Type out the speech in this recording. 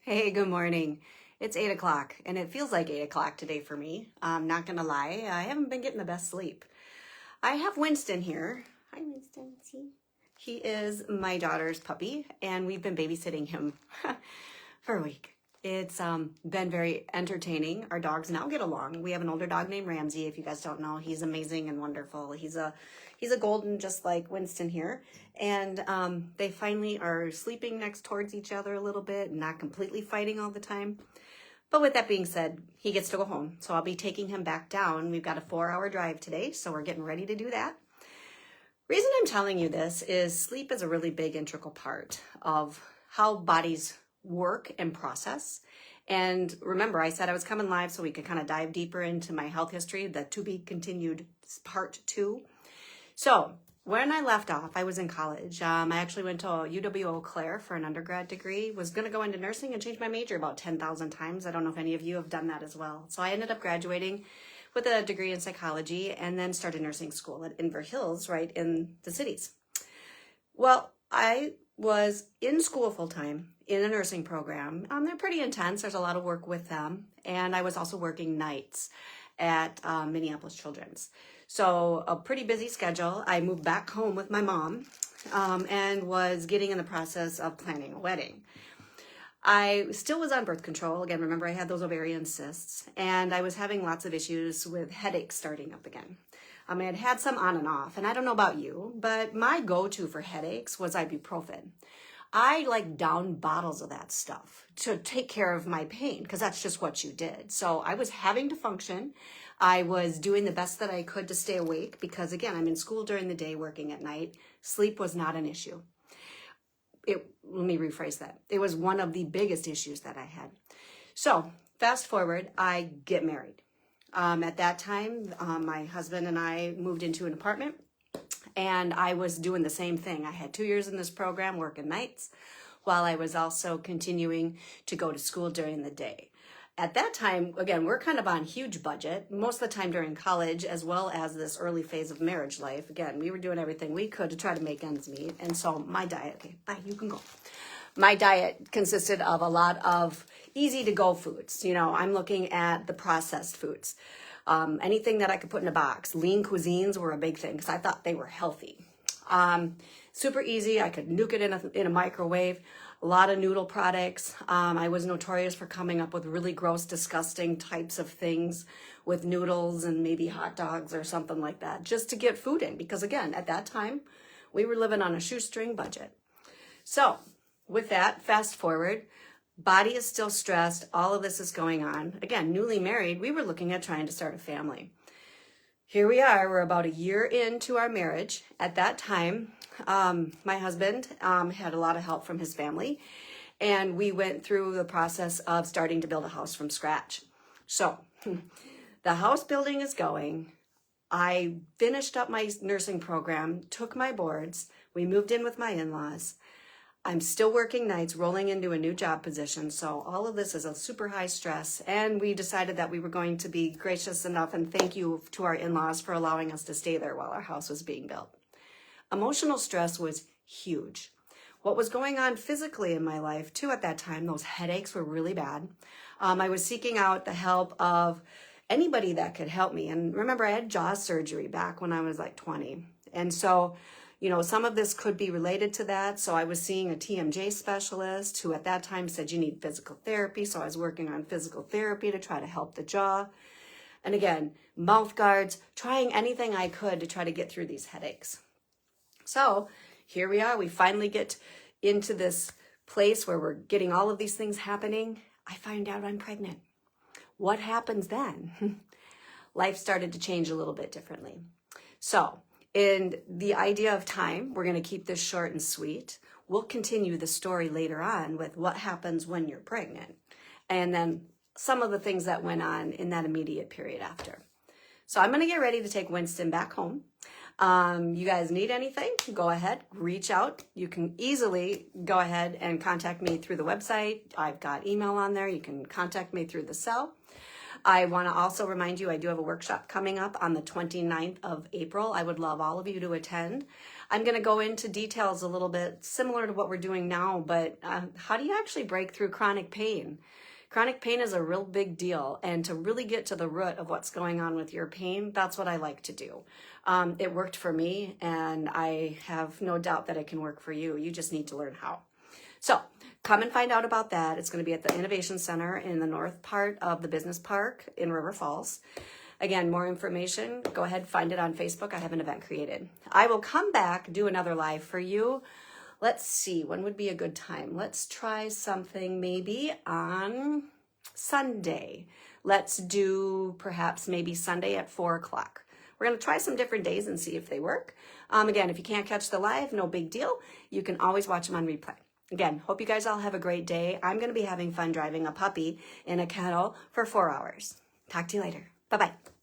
Hey, good morning. It's 8 o'clock, and it feels like 8 o'clock today for me. I'm not gonna lie, I haven't been getting the best sleep. I have Winston here. Hi, Winston. See? He is my daughter's puppy, and we've been babysitting him for a week. It's been very entertaining. Our dogs now get along. We have an older dog named Ramsey. If you guys don't know, he's amazing and wonderful. He's a golden, just like Winston here. And they finally are sleeping next towards each other a little bit, and not completely fighting all the time. But with that being said, he gets to go home. So I'll be taking him back down. We've got a 4-hour drive today, so we're getting ready to do that. Reason I'm telling you this is sleep is a really big integral part of how bodies work and process. And remember, I said I was coming live so we could kind of dive deeper into my health history, the to be continued part 2. So when I left off, I was in college. I actually went to UW Eau Claire for an undergrad degree, was going to go into nursing and change my major about 10,000 times. I don't know if any of you have done that as well. So I ended up graduating with a degree in psychology and then started nursing school at Inver Hills, right in the cities. Well, I was in school full-time in a nursing program. They're pretty intense. There's a lot of work with them. And I was also working nights at Minneapolis Children's. So a pretty busy schedule. I moved back home with my mom and was getting in the process of planning a wedding. I still was on birth control. Again, remember I had those ovarian cysts, and I was having lots of issues with headaches starting up again. I had had some on and off, and I don't know about you, but my go-to for headaches was ibuprofen. I downed bottles of that stuff to take care of my pain because that's just what you did. So I was having to function. I was doing the best that I could to stay awake because, again, I'm in school during the day, working at night. Sleep was not an issue. Let me rephrase that. It was one of the biggest issues that I had. So fast forward, I get married. At that time, my husband and I moved into an apartment, and I was doing the same thing. I had 2 years in this program, working nights, while I was also continuing to go to school during the day. At that time, again, we're kind of on huge budget, most of the time during college, as well as this early phase of marriage life. Again, we were doing everything we could to try to make ends meet. And so my diet, okay, bye, you can go. My diet consisted of a lot of easy to go foods. I'm looking at the processed foods. Anything that I could put in a box. Lean cuisines were a big thing because I thought they were healthy. Super easy. I could nuke it in a microwave. A lot of noodle products. I was notorious for coming up with really gross, disgusting types of things with noodles and maybe hot dogs or something like that, just to get food in. Because again, at that time, we were living on a shoestring budget. So with that, fast forward, body is still stressed. All of this is going on. Again, newly married, we were looking at trying to start a family. Here we are, we're about a year into our marriage. At that time, my husband had a lot of help from his family, and we went through the process of starting to build a house from scratch. So the house building is going. I finished up my nursing program, took my boards, we moved in with my in-laws. I'm still working nights, rolling into a new job position. So all of this is a super high stress. And we decided that we were going to be gracious enough, and thank you to our in-laws for allowing us to stay there while our house was being built. Emotional stress was huge. What was going on physically in my life too at that time, those headaches were really bad. I was seeking out the help of anybody that could help me. And remember, I had jaw surgery back when I was 20. And so some of this could be related to that. So I was seeing a TMJ specialist who at that time said you need physical therapy. So I was working on physical therapy to try to help the jaw. And again, mouth guards, trying anything I could to try to get through these headaches. So here we are. We finally get into this place where we're getting all of these things happening. I find out I'm pregnant. What happens then? Life started to change a little bit differently. So in the idea of time, we're going to keep this short and sweet. We'll continue the story later on with what happens when you're pregnant, and then some of the things that went on in that immediate period after. So I'm going to get ready to take Winston back home. You guys need anything, go ahead, reach out. You can easily go ahead and contact me through the website. I've got email on there. You can contact me through the cell. I want to also remind you, I do have a workshop coming up on the 29th of April. I would love all of you to attend. I'm going to go into details a little bit similar to what we're doing now, but how do you actually break through chronic pain? Chronic pain is a real big deal, and to really get to the root of what's going on with your pain, that's what I like to do. It worked for me, and I have no doubt that it can work for you. You just need to learn how. So come and find out about that. It's going to be at the Innovation Center in the north part of the business park in River Falls. Again, more information, go ahead, find it on Facebook. I have an event created. I will come back, do another live for you. Let's see, when would be a good time? Let's try something maybe on Sunday. Let's do perhaps maybe Sunday at 4 o'clock. We're going to try some different days and see if they work. Again, if you can't catch the live, no big deal. You can always watch them on replay. Again, hope you guys all have a great day. I'm going to be having fun driving a puppy in a kennel for 4 hours. Talk to you later. Bye-bye.